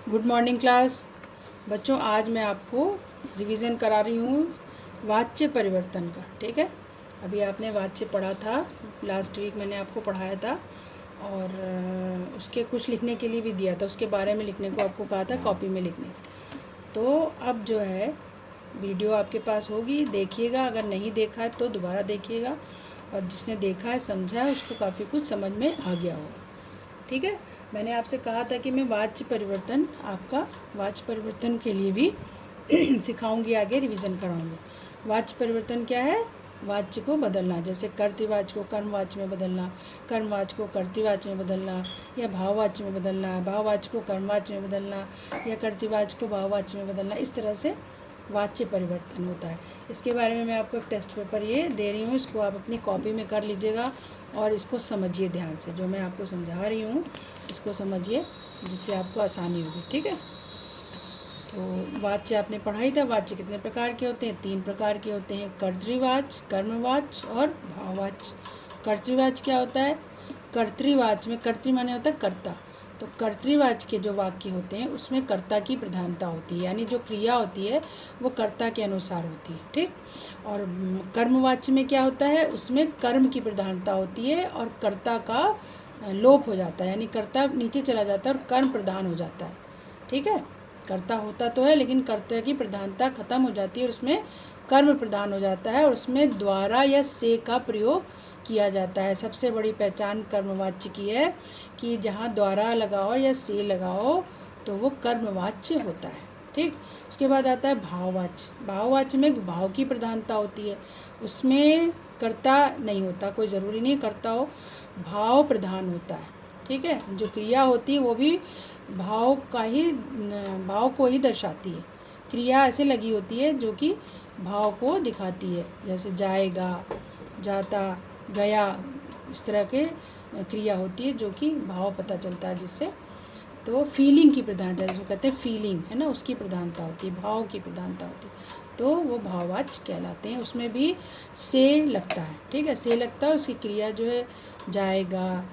Good morning class. बच्चों, आज मैं आपको रिवीजन करा रही हूँ वाच्य परिवर्तन का। ठीक है, अभी आपने वाच्य पढ़ा था, लास्ट वीक मैंने आपको पढ़ाया था और उसके कुछ लिखने के लिए भी दिया था, उसके बारे में लिखने को आपको कहा था कॉपी में लिखने। तो अब जो है वीडियो आपके पास होगी, देखिएगा। अगर नहीं देखा है तो दोबारा देखिएगा, और जिसने देखा है समझा है उसको काफ़ी कुछ समझ में आ गया होगा। ठीक है, मैंने आपसे कहा था कि मैं वाच्य परिवर्तन, आपका वाच्य परिवर्तन के लिए भी सिखाऊंगी, आगे रिवीजन कराऊंगी। वाच्य परिवर्तन क्या है? वाच्य को बदलना, जैसे कर्तृवाच्य को कर्मवाच्य में बदलना, कर्मवाच्य को कर्तृवाच्य में बदलना, या भाववाच्य में बदलना, भाववाच्य को कर्मवाच्य में बदलना, या कर्तृवाच्य को भाववाच्य में बदलना। इस तरह से वाच्य परिवर्तन होता है। इसके बारे में मैं आपको एक टेस्ट पेपर ये दे रही हूँ, इसको आप अपनी कॉपी में कर लीजिएगा और इसको समझिए ध्यान से। जो मैं आपको समझा रही हूँ इसको समझिए, जिससे आपको आसानी होगी। ठीक है, तो वाच्य आपने पढ़ाई था। वाच्य कितने प्रकार के होते हैं? 3 प्रकार के होते हैं, कर्तृवाच्य, कर्मवाच्य और भाववाच्य। कर्तृवाच्य क्या होता है? कर्तृवाच्य में कर्तृ माने होता है कर्ता, तो कर्तृवाच्य के जो वाक्य होते हैं उसमें कर्ता की प्रधानता होती है, यानी जो क्रिया होती है वो कर्ता के अनुसार होती है। ठीक, और कर्मवाच्य में क्या होता है? उसमें कर्म की प्रधानता होती है और कर्ता का लोप हो जाता है, यानी कर्ता नीचे चला जाता है और कर्म प्रधान हो जाता है। ठीक है, कर्ता होता तो है लेकिन कर्ता की प्रधानता खत्म हो जाती है और उसमें कर्म प्रधान हो जाता है, और उसमें द्वारा या से का प्रयोग किया जाता है। सबसे बड़ी पहचान कर्मवाच्य की है कि जहाँ द्वारा लगाओ या से लगाओ तो वो कर्मवाच्य होता है। ठीक, उसके बाद आता है भाववाच्य। भाववाच्य में भाव की प्रधानता होती है, उसमें कर्ता नहीं होता, कोई ज़रूरी नहीं कर्ता हो, भाव प्रधान होता है। ठीक है, जो क्रिया होती है वो भी भाव को ही दर्शाती है। क्रिया ऐसे लगी होती है जो कि भाव को दिखाती है, जैसे जाएगा, जाता, गया, इस तरह के क्रिया होती है जो कि भाव पता चलता है जिससे। तो फीलिंग की प्रधानता, जिसको कहते हैं फीलिंग, है ना, उसकी प्रधानता होती है, भाव की प्रधानता होती है, तो वो भाववाच्य कहलाते हैं। उसमें भी से लगता है। ठीक है, से लगता है, उसकी क्रिया जो है जाएगा,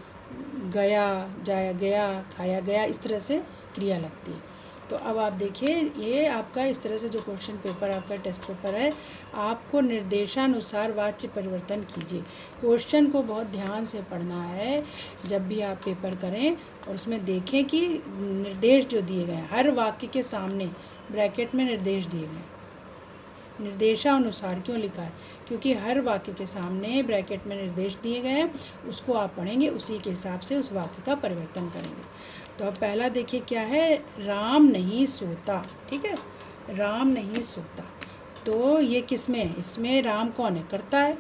गया, जाया गया, खाया गया, इस तरह से क्रिया लगती है। तो अब आप देखिए, ये आपका इस तरह से जो क्वेश्चन पेपर आपका टेस्ट पेपर है, आपको निर्देशानुसार वाच्य परिवर्तन कीजिए। क्वेश्चन को बहुत ध्यान से पढ़ना है जब भी आप पेपर करें, और उसमें देखें कि निर्देश जो दिए गए हैं, हर वाक्य के सामने ब्रैकेट में निर्देश दिए गए हैं। निर्देशानुसार क्यों लिखा है? क्योंकि हर वाक्य के सामने ब्रैकेट में निर्देश दिए गए हैं, उसको आप पढ़ेंगे, उसी के हिसाब से उस वाक्य का परिवर्तन करेंगे। तो अब पहला देखिए क्या है, राम नहीं सोता। ठीक है, राम नहीं सोता, तो ये किस में है? इसमें राम कौन है? कर्ता है।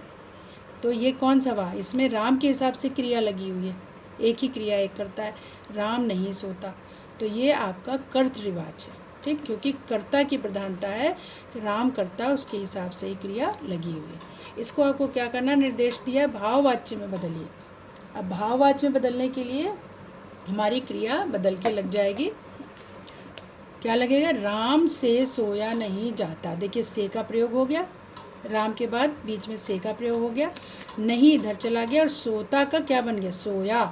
तो ये कौन सा वाक्य? इसमें राम के हिसाब से क्रिया लगी हुई है, एक ही क्रिया एक करता है, राम नहीं सोता, तो ये आपका कर्तृवाच्य है। ठीक, क्योंकि कर्ता की प्रधानता है कि राम कर्ता, उसके हिसाब से ही क्रिया लगी हुई है। इसको आपको क्या करना, निर्देश दिया भाववाच्य में बदलिए। अब भाववाच्य में बदलने के लिए हमारी क्रिया बदल के लग जाएगी। क्या लगेगा? राम से सोया नहीं जाता। देखिए, से का प्रयोग हो गया, राम के बाद बीच में से का प्रयोग हो गया, नहीं इधर चला गया, और सोता का क्या बन गया? सोया,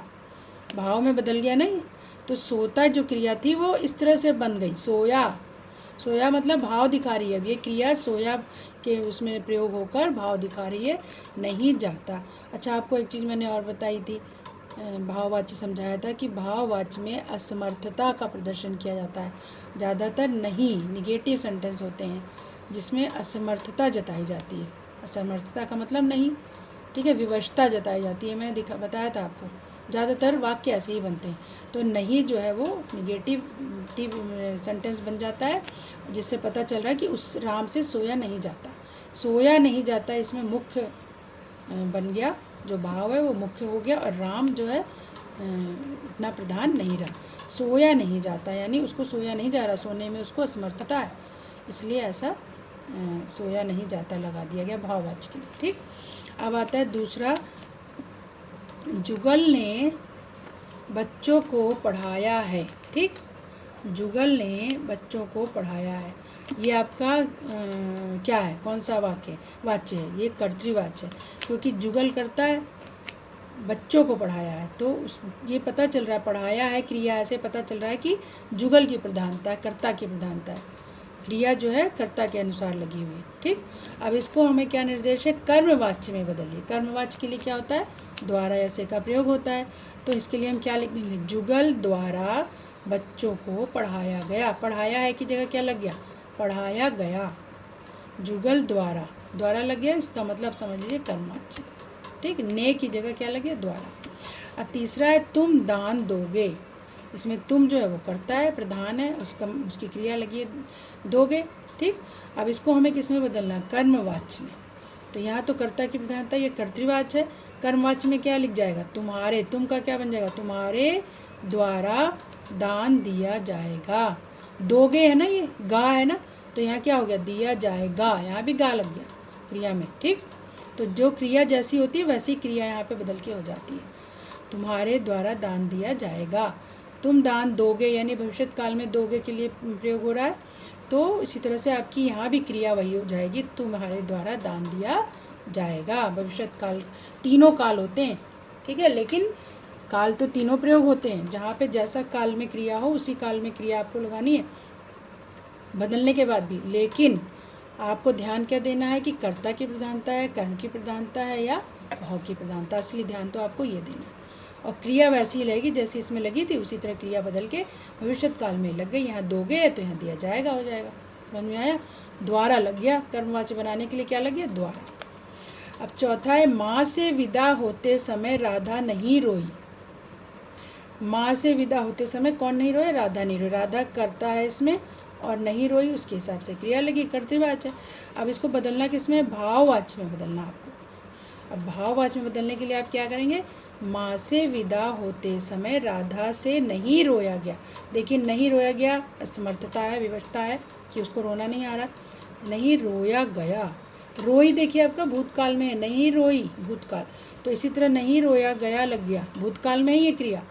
भाव में बदल गया नहीं, तो सोता जो क्रिया थी वो इस तरह से बन गई सोया। सोया मतलब भाव दिखा रही है, अब ये क्रिया सोया के उसमें प्रयोग होकर भाव दिखा रही है, नहीं जाता। अच्छा, आपको एक चीज़ मैंने और बताई थी, भाववाच्य समझाया था कि भाववाच्य में असमर्थता का प्रदर्शन किया जाता है। ज़्यादातर नहीं निगेटिव सेंटेंस होते हैं जिसमें असमर्थता जताई जाती है। असमर्थता का मतलब नहीं, ठीक है, विवशता जताई जाती है। मैंने बताया था आपको, ज़्यादातर वाक्य ऐसे ही बनते हैं। तो नहीं जो है वो निगेटिव सेंटेंस बन जाता है, जिससे पता चल रहा है कि उस राम से सोया नहीं जाता। सोया नहीं जाता इसमें मुख्य बन गया, जो भाव है वो मुख्य हो गया, और राम जो है इतना प्रधान नहीं रहा। सोया नहीं जाता यानी उसको सोया नहीं जा रहा, सोने में उसको असमर्थता है, इसलिए ऐसा सोया नहीं जाता लगा दिया गया भाववाच्य के लिए। ठीक, अब आता है दूसरा, जुगल ने बच्चों को पढ़ाया है। ठीक, जुगल ने बच्चों को पढ़ाया है, ये आपका क्या है? कौन सा वाक्य वाच्य है? ये कर्तृवाच्य है, क्योंकि जुगल करता है, बच्चों को पढ़ाया है, तो ये पता चल रहा है, पढ़ाया है क्रिया ऐसे पता चल रहा है कि जुगल की प्रधानता है, कर्ता की प्रधानता है, क्रिया जो है कर्ता के अनुसार लगी हुई है। ठीक, अब इसको हमें क्या निर्देश है, कर्मवाच्य में बदलिए। कर्मवाच्य के लिए क्या होता है, द्वारा ऐसे का प्रयोग होता है। तो इसके लिए हम क्या लिख देंगे, जुगल द्वारा बच्चों को पढ़ाया गया। पढ़ाया है की जगह क्या लग गया, पढ़ाया गया। जुगल द्वारा, द्वारा लग गया, इसका मतलब समझ लीजिए कर्मवाच्य। ठीक, ने की जगह क्या लगे, द्वारा। अब तीसरा है तुम दान दोगे। इसमें तुम जो है वो कर्ता है, प्रधान है, उसकी क्रिया लगी है दोगे। ठीक, अब इसको हमें किस में बदलना है, कर्मवाच्य में। तो यहाँ तो कर्ता की प्रधानता, ये कर्तृवाच्य है। कर्मवाच्य में क्या लिख जाएगा, तुम्हारे, तुम का क्या बन जाएगा, तुम्हारे द्वारा दान दिया जाएगा। दोगे है ना, ये गा है ना, तो यहाँ क्या हो गया, दिया जाएगा, यहाँ भी गा लग गया क्रिया में। ठीक, तो जो क्रिया जैसी होती है वैसी क्रिया यहाँ पे बदल के हो जाती है। तुम्हारे द्वारा दान दिया जाएगा, तुम दान दोगे, यानी भविष्य काल में दोगे के लिए प्रयोग हो रहा है। तो इसी तरह से आपकी यहाँ भी क्रिया वही हो जाएगी, तुम्हारे द्वारा दान दिया जाएगा। भविष्य काल, तीनों काल होते हैं, ठीक है, लेकिन काल तो तीनों प्रयोग होते हैं, जहाँ पे जैसा काल में क्रिया हो उसी काल में क्रिया आपको लगानी है बदलने के बाद भी। लेकिन आपको ध्यान क्या देना है कि कर्ता की प्रधानता है, कर्म की प्रधानता है या भाव की प्रधानता, असली ध्यान तो आपको ये देना है। और क्रिया वैसी ही लगेगी जैसी इसमें लगी थी, उसी तरह क्रिया बदल के भविष्य काल में लग गई। यहाँ दोगे है तो यहाँ दिया जाएगा हो जाएगा, समझ में आया। द्वारा लग गया, कर्मवाच्य बनाने के लिए क्या लग गया, द्वारा। अब चौथा है माँ से विदा होते समय राधा नहीं रोई। माँ से विदा होते समय कौन नहीं रोए, राधा नहीं रोई। राधा करता है इसमें और नहीं रोई, उसके हिसाब से क्रिया लगी, कर्तृवाच्य। अब इसको बदलना किसमें, भाववाच्य में बदलना आपको। अब भाववाच्य में बदलने के लिए आप क्या करेंगे, माँ से विदा होते समय राधा से नहीं रोया गया। देखिए नहीं रोया गया असमर्थता है, विवशता है कि उसको रोना नहीं आ रहा, नहीं रोया गया। रोई देखिए आपका भूतकाल में है, नहीं रोई भूतकाल, तो इसी तरह नहीं रोया गया लग गया, भूतकाल में ही ये क्रिया।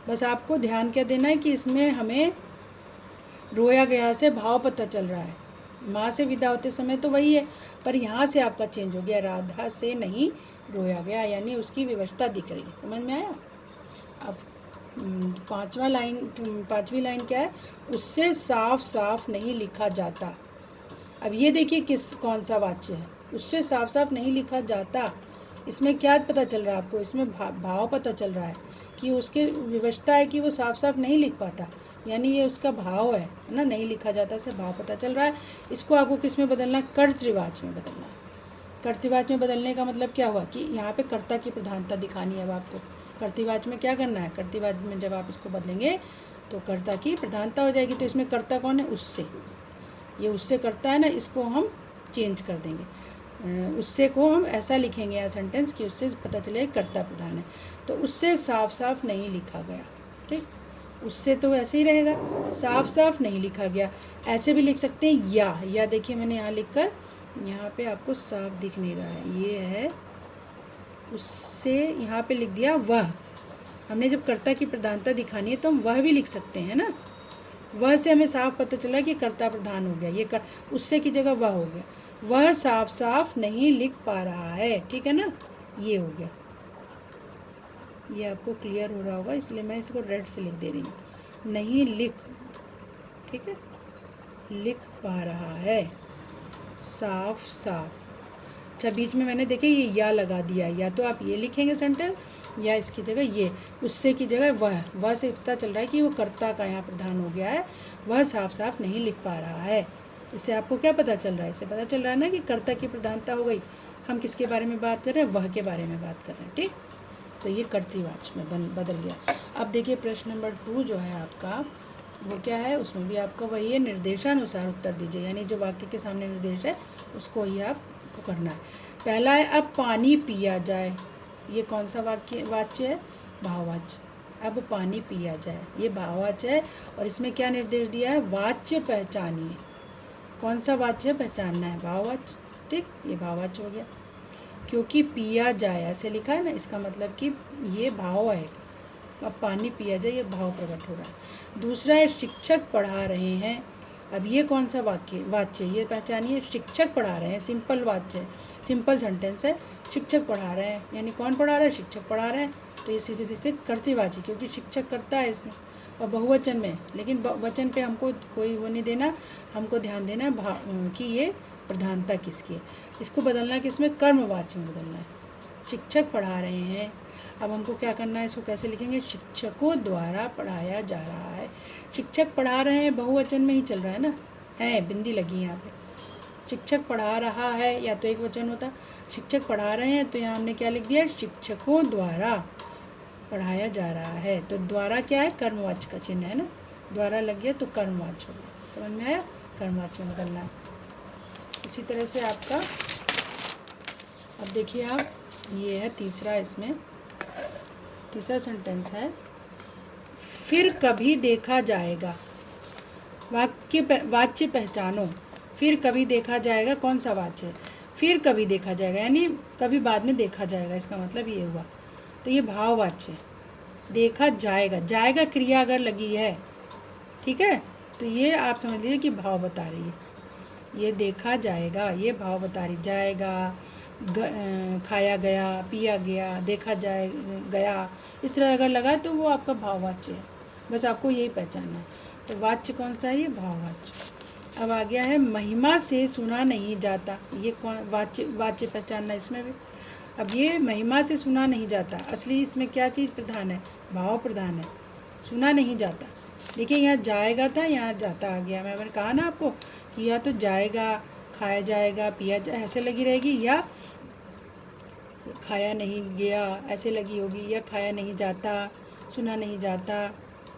बस आपको ध्यान क्या देना है कि इसमें हमें रोया गया से भाव पता चल रहा है। माँ से विदा होते समय तो वही है, पर यहाँ से आपका चेंज हो गया, राधा से नहीं रोया गया, यानी उसकी विवशता दिख रही है, समझ में आया। अब पांचवी लाइन क्या है, उससे साफ साफ नहीं लिखा जाता। अब ये देखिए कौन सा वाच्य है, उससे साफ साफ नहीं लिखा जाता। इसमें क्या पता चल रहा है आपको, इसमें भाव पता चल रहा है कि उसके विवशता है कि वो साफ साफ नहीं लिख पाता, यानी ये उसका भाव है ना, नहीं लिखा जाता से भाव पता चल रहा है। इसको आपको किस में बदलना, कर्तृवाच्य में बदलना है। कर्तृवाच्य में बदलने का मतलब क्या हुआ कि यहाँ पे कर्ता की प्रधानता दिखानी है। अब आपको कर्तृवाच्य में क्या करना है, कर्तृवाच्य में जब आप इसको बदलेंगे तो कर्ता की प्रधानता हो जाएगी। तो इसमें कर्ता कौन है, उससे, ये उससे करता है ना, इसको हम चेंज कर देंगे, उससे को हम ऐसा लिखेंगे यहाँ सेंटेंस कि उससे पता चले कर्ता प्रधान है। तो उससे साफ साफ नहीं लिखा गया, ठीक, उससे तो ऐसे ही रहेगा, साफ साफ नहीं लिखा गया। ऐसे भी लिख सकते हैं या देखिए मैंने यहाँ लिखकर, यहाँ पे आपको साफ दिख नहीं रहा है, ये है उससे, यहाँ पे लिख दिया वह। हमने जब कर्ता की प्रधानता दिखानी है तो हम वह भी लिख सकते हैं ना, वह से हमें साफ पता चला कि कर्ता प्रधान हो गया, ये उससे की जगह वह हो गया। वह साफ साफ नहीं लिख पा रहा है, ठीक है ना, ये हो गया। ये आपको क्लियर हो रहा होगा, इसलिए मैं इसको रेड से लिख दे रही हूँ, नहीं लिख, ठीक है, लिख पा रहा है, साफ साफ। अच्छा बीच में मैंने देखे ये या लगा दिया, या तो आप ये लिखेंगे सेंटेंस, या इसकी जगह ये, उससे की जगह वह से पता चल रहा है कि वो कर्ता का यहाँ प्रधान हो गया है, वह साफ साफ नहीं लिख पा रहा है। इससे आपको क्या पता चल रहा है, इससे पता चल रहा है ना कि कर्ता की प्रधानता हो गई। हम किसके बारे में बात कर रहे हैं, वह के बारे में बात कर रहे हैं, ठीक। तो ये कर्तृवाच्य में बदल गया। अब देखिए प्रश्न नंबर 2 जो है आपका, वो क्या है, उसमें भी आपका वही है, निर्देशानुसार उत्तर दीजिए, यानी जो वाक्य के सामने निर्देश है उसको ही आपको करना है। पहला है अब पानी पिया जाए, ये कौन सा वाच्य है, भाववाच्य। अब पानी पिया जाए, ये भाववाच्य है, और इसमें क्या निर्देश दिया है, वाच्य पहचानिए। कौन सा वाच्य पहचानना है, भाववाच्य, ठीक, ये भाववाच्य हो गया। क्योंकि पिया जाए ऐसे लिखा है ना, इसका मतलब कि ये भाव है, अब पानी पिया जाए, ये भाव प्रकट हो रहा है। दूसरा है शिक्षक पढ़ा रहे हैं, अब ये कौन सा वाच्य ये पहचानिए, शिक्षक पढ़ा रहे हैं, सिंपल वाच्य है, सिंपल सेंटेंस है, शिक्षक पढ़ा रहे हैं, यानी कौन पढ़ा रहा है, शिक्षक पढ़ा रहे हैं, तो ये सीधे सीधे कर्तृवाची, क्योंकि शिक्षक करता है इसमें और बहुवचन में, लेकिन वचन पे हमको कोई वो नहीं देना, हमको ध्यान देना कि ये प्रधानता किसकी है। इसको बदलना है किसमें, कर्मवाची में बदलना है। शिक्षक पढ़ा रहे हैं, अब हमको क्या करना है, इसको कैसे लिखेंगे, शिक्षकों द्वारा पढ़ाया जा रहा है। शिक्षक पढ़ा रहे हैं बहुवचन में ही चल रहा है ना, है बिंदी लगी यहाँ पे, शिक्षक पढ़ा रहा है या तो एक वचन होता, शिक्षक पढ़ा रहे हैं तो यहाँ हमने क्या लिख दिया, शिक्षकों द्वारा पढ़ाया जा रहा है। तो द्वारा क्या है, कर्मवाच्य का चिन्ह है ना, द्वारा लग गया तो कर्मवाच्य हो गया, समझ में आया, कर्मवाच्य में बदलना है। इसी तरह से आपका अब देखिए आप, ये है तीसरा, इसमें तीसरा सेंटेंस है, फिर कभी देखा जाएगा। वाच्य पहचानो, फिर कभी देखा जाएगा, कौन सा वाच्य है, फिर कभी देखा जाएगा, यानी कभी बाद में देखा जाएगा, इसका मतलब ये हुआ, तो ये भाववाच्य, देखा जाएगा, जाएगा क्रिया अगर लगी है, ठीक है, तो ये आप समझ लीजिए कि भाव बता रही है, ये देखा जाएगा, ये भाव बता रही, जाएगा, खाया गया, पिया गया, देखा जाए गया, इस तरह अगर लगा तो वो आपका भाववाच्य है, बस आपको यही पहचानना है। तो वाच्य कौन सा है, ये भाववाच्य। अब आ गया है, महिमा से सुना नहीं जाता, ये कौन वाच्य पहचानना इसमें भी। अब ये महिमा से सुना नहीं जाता, असली इसमें क्या चीज़ प्रधान है, भाव प्रधान है, सुना नहीं जाता। देखिए यहाँ जाएगा था, यहाँ जाता आ गया, मैंने कहा ना आपको कि या तो जाएगा, खाया जाएगा, पिया ऐसे लगी रहेगी, या खाया नहीं गया ऐसे लगी होगी, या खाया नहीं जाता, सुना नहीं जाता,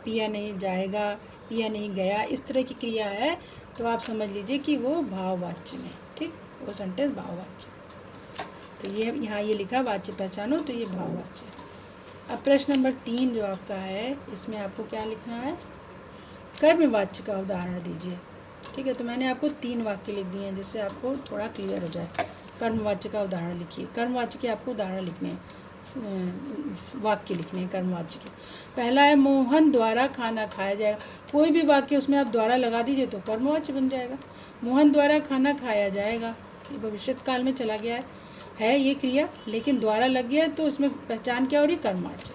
पिया नहीं जाएगा, पिया नहीं गया, इस तरह की क्रिया है, तो आप समझ लीजिए कि वो भाववाच्य में, ठीक, वो सेंटेंस भाववाच्य। तो ये यहाँ ये लिखा वाच्य पहचानो, तो ये भाववाच्य। अब प्रश्न नंबर 3 जो आपका है, इसमें आपको क्या लिखना है, कर्मवाच्य का उदाहरण दीजिए, ठीक है। तो मैंने आपको 3 वाक्य लिख दिए हैं, जिससे आपको थोड़ा क्लियर हो जाए। कर्मवाच्य का उदाहरण लिखिए, कर्मवाच्य के आपको उदाहरण लिखने हैं, वाक्य लिखने हैं कर्मवाच्य के। पहला है, मोहन द्वारा खाना खाया जाएगा, कोई भी वाक्य उसमें आप द्वारा लगा दीजिए तो कर्मवाच्य बन जाएगा। मोहन द्वारा खाना खाया जाएगा, ये भविष्यत काल में चला गया है ये क्रिया, लेकिन द्वारा लग गया तो उसमें पहचान क्या हो रही, कर्मवाच्य।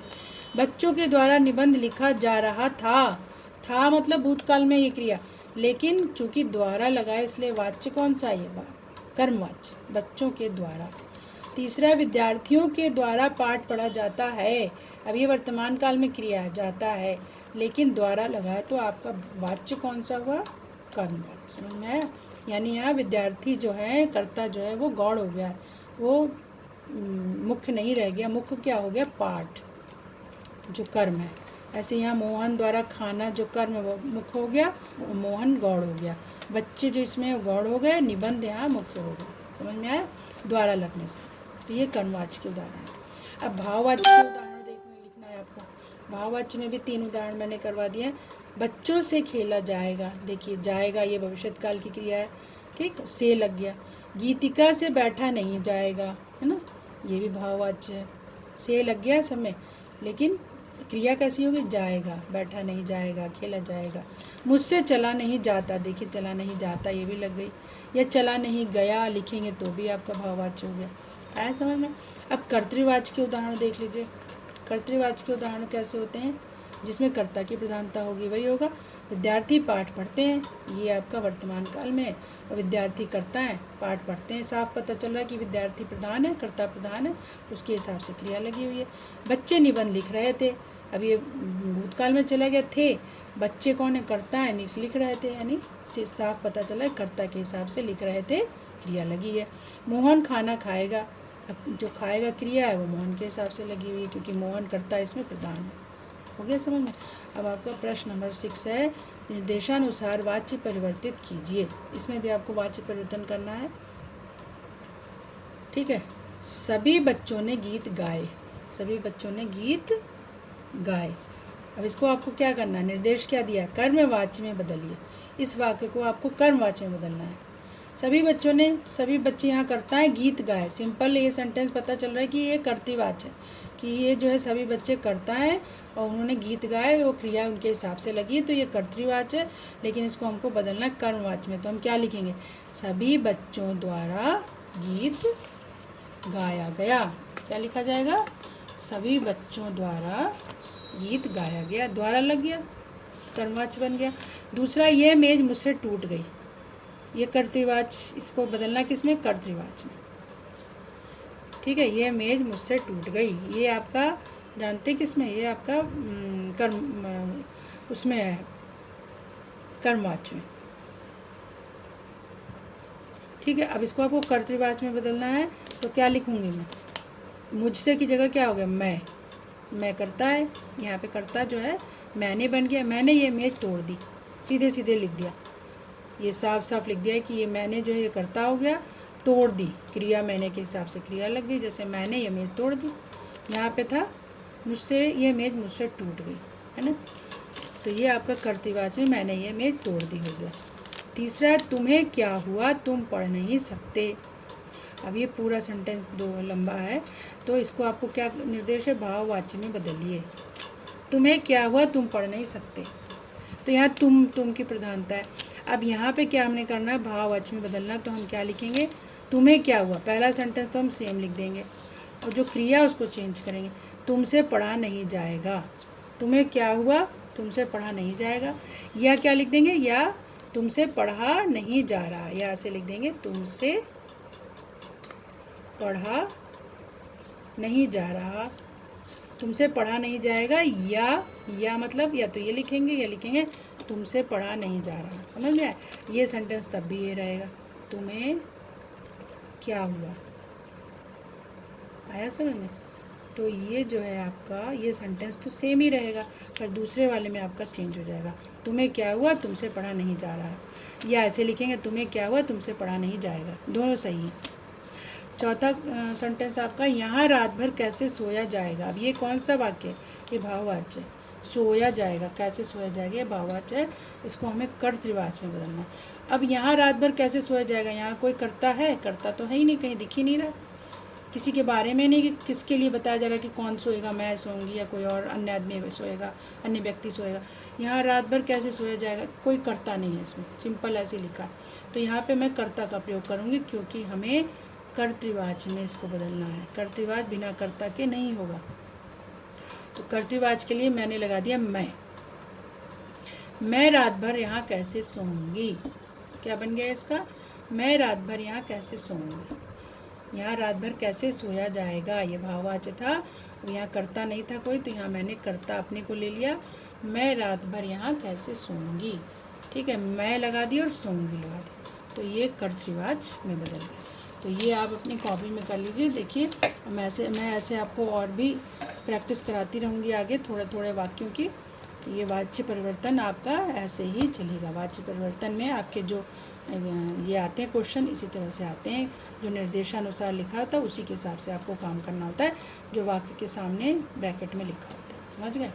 बच्चों के द्वारा निबंध लिखा जा रहा था मतलब भूतकाल में ये क्रिया, लेकिन चूंकि द्वारा लगा इसलिए वाच्य कौन सा है, कर्मवाच्य, बच्चों के द्वारा। तीसरा, विद्यार्थियों के द्वारा पाठ पढ़ा जाता है, अब ये वर्तमान काल में क्रिया है, जाता है, लेकिन द्वारा लगा है तो आपका वाच्य कौन सा हुआ, कर्मवाच्य, समझ में आया। यानी यहाँ विद्यार्थी जो है, कर्ता जो है वो गौड़ हो गया, वो मुख्य नहीं रह गया, मुख्य क्या हो गया, पाठ जो कर्म है। ऐसे यहाँ मोहन द्वारा खाना जो कर्म वो मुख्य हो गया, मोहन गौड़ हो गया, बच्चे जो इसमें गौड़ हो गए, निबंध यहाँ मुख्य हो गया, समझ में आया, द्वारा लगने से। तो ये कर्मवाच्य के उदाहरण है। अब भाववाच्य के उदाहरण लिखना है आपको। भाववाच्य में भी 3 उदाहरण मैंने करवा दिए हैं। बच्चों से खेला जाएगा, देखिए जाएगा ये भविष्यत काल की क्रिया है, ठीक, से लग गया। गीतिका से बैठा नहीं जाएगा, है ना, ये भी भाववाच्य है, से लग गया समय, लेकिन क्रिया कैसी होगी, जाएगा, बैठा नहीं जाएगा, खेला जाएगा। मुझसे चला नहीं जाता, देखिए चला नहीं जाता ये भी लग गई, या चला नहीं गया लिखेंगे तो भी आपका भाववाच्य हो गया, आया समझ में। अब कर्तृवाच्य के उदाहरण देख लीजिए। कर्तृवाच्य के उदाहरण कैसे होते हैं, जिसमें कर्ता की प्रधानता होगी, वही होगा। विद्यार्थी पाठ पढ़ते हैं, ये आपका वर्तमान काल में है, और विद्यार्थी करता है, पाठ पढ़ते हैं, साफ पता चल रहा है कि विद्यार्थी प्रधान है, कर्ता प्रधान है, उसके हिसाब से क्रिया लगी हुई है। बच्चे निबंध लिख रहे थे, अब ये भूतकाल में चला गया, थे, बच्चे कौन है, कर्ता है, लिख रहे थे, यानी साफ पता चला है कर्ता के हिसाब से लिख रहे थे, क्रिया लगी है। मोहन खाना खाएगा, अब जो खाएगा क्रिया है वो मोहन के हिसाब से लगी हुई है, क्योंकि मोहन कर्ता इसमें प्रधान है, हो गया समझ में। अब आपका प्रश्न नंबर 6 है, निर्देशानुसार वाच्य परिवर्तित कीजिए। इसमें भी आपको वाच्य परिवर्तन करना है, ठीक है। सभी बच्चों ने गीत गाए, सभी बच्चों ने गीत गाए। अब इसको आपको क्या करना है, निर्देश क्या दिया है, कर्मवाच्य में बदलिए। इस वाक्य को आपको कर्मवाच्य में बदलना है। सभी बच्चों ने, सभी बच्चे यहाँ करता है, गीत गाए, सिंपल ये सेंटेंस पता चल रहा है कि ये कर्तृवाच्य है, कि ये जो है सभी बच्चे करता है और उन्होंने गीत गाए, वो क्रिया उनके हिसाब से लगी, तो ये कर्तृवाच्य है, लेकिन इसको हमको बदलना है कर्मवाच्य में। तो हम क्या लिखेंगे, सभी बच्चों द्वारा गीत गाया गया। क्या लिखा जाएगा, सभी बच्चों द्वारा गीत गाया गया, द्वारा लग गया, कर्मवाच्य बन गया। दूसरा, ये मेज मुझसे टूट गई, ये कर्तृवाच्य, इसको बदलना किस में, कर्तृवाच्य में। ठीक है, ये मेज मुझसे टूट गई, ये आपका जानते किस में, ये आपका कर्म उसमें है, कर्मवाच्य में। ठीक है, अब इसको आपको कर्तृवाच्य में बदलना है, तो क्या लिखूंगी मैं, मुझसे की जगह क्या हो गया, मैं करता है, यहाँ पे करता जो है मैंने बन गया, मैंने ये मेज तोड़ दी, सीधे सीधे लिख दिया, ये साफ साफ लिख दिया कि ये मैंने जो है ये करता हो गया, तोड़ दी, क्रिया मैंने के हिसाब से क्रिया लग गई, जैसे मैंने ये मेज तोड़ दी, यहाँ पे था मुझसे, ये मेज मुझसे टूट गई, है ना। तो ये आपका कर्तृवाच्य में मैंने ये मेज तोड़ दी हो गया। तीसरा, तुम्हें क्या हुआ, तुम पढ़ नहीं सकते। अब ये पूरा सेंटेंस दो लंबा है, तो इसको आपको क्या निर्देश है, भाववाच्य में बदलिए। तुम्हें क्या हुआ, तुम पढ़ नहीं सकते, तो यहाँ तुम की प्रधानता है। अब यहाँ पे क्या हमने करना है, भाववाच्य में बदलना, तो हम क्या लिखेंगे, तुम्हें क्या हुआ, पहला सेंटेंस तो हम सेम लिख देंगे और जो क्रिया उसको चेंज करेंगे, तुमसे पढ़ा नहीं जाएगा, तुम्हें क्या हुआ, तुमसे पढ़ा नहीं जाएगा, या क्या लिख देंगे, या तुमसे पढ़ा नहीं जा रहा, या ऐसे लिख देंगे, तुमसे पढ़ा नहीं जा रहा, तुमसे पढ़ा नहीं जाएगा, या मतलब या तो ये लिखेंगे या लिखेंगे तुमसे पढ़ा नहीं जा रहा, समझ में आया। ये सेंटेंस तब भी ये रहेगा, तुम्हें क्या हुआ, आया समझ में। तो ये जो है आपका ये सेंटेंस तो सेम ही रहेगा, पर दूसरे वाले में आपका चेंज हो जाएगा, तुम्हें क्या हुआ, तुमसे पढ़ा नहीं जा रहा, या ऐसे लिखेंगे तुम्हें क्या हुआ, तुमसे पढ़ा नहीं जाएगा, दोनों सही है। चौथा सेंटेंस आपका, यहाँ रात भर कैसे सोया जाएगा। अब ये कौन सा वाक्य है, ये भाववाच्य है, सोया जाएगा, कैसे सोया जाएगा, ये भाववाच्य है, इसको हमें कर्तृवाच्य में बदलना है। अब यहाँ रात भर कैसे सोया जाएगा, यहाँ कोई करता है, करता तो है ही नहीं, कहीं दिख ही नहीं रहा, किसी के बारे में नहीं, कि किसके लिए बताया जा रहा है कि कौन सोएगा, मैं सोऊंगी या कोई और अन्य आदमी सोएगा, अन्य व्यक्ति सोएगा। यहाँ रात भर कैसे सोया जाएगा, कोई करता नहीं है इसमें, सिंपल ऐसे लिखा, तो यहाँ पे मैं कर्ता का प्रयोग करूँगी, क्योंकि हमें कर्तृवाच्य में इसको बदलना है, कर्तृवाच्य बिना कर्ता के नहीं होगा। तो कर्तृवाच्य के लिए मैंने लगा दिया मैं रात भर यहाँ कैसे सोऊंगी, क्या बन गया इसका, मैं रात भर यहाँ कैसे सोऊंगी। यहाँ रात भर कैसे सोया जाएगा, ये भाववाच्य था, अब यहाँ कर्ता नहीं था कोई, तो यहाँ मैंने कर्ता अपने को ले लिया, मैं रात भर यहाँ कैसे सोऊंगी। ठीक है, मैं लगा दी और सोऊंगी लगा दी, तो ये कर्तृवाच्य में बदल गया। तो ये आप अपनी कॉपी में कर लीजिए। देखिए मैं ऐसे आपको और भी प्रैक्टिस कराती रहूँगी आगे थोड़े थोड़े वाक्यों की। तो ये वाच्य परिवर्तन आपका ऐसे ही चलेगा। वाच्य परिवर्तन में आपके जो ये आते हैं क्वेश्चन इसी तरह से आते हैं, जो निर्देशानुसार लिखा होता है उसी के हिसाब से आपको काम करना होता है, जो वाक्य के सामने ब्रैकेट में लिखा होता है। समझ गए।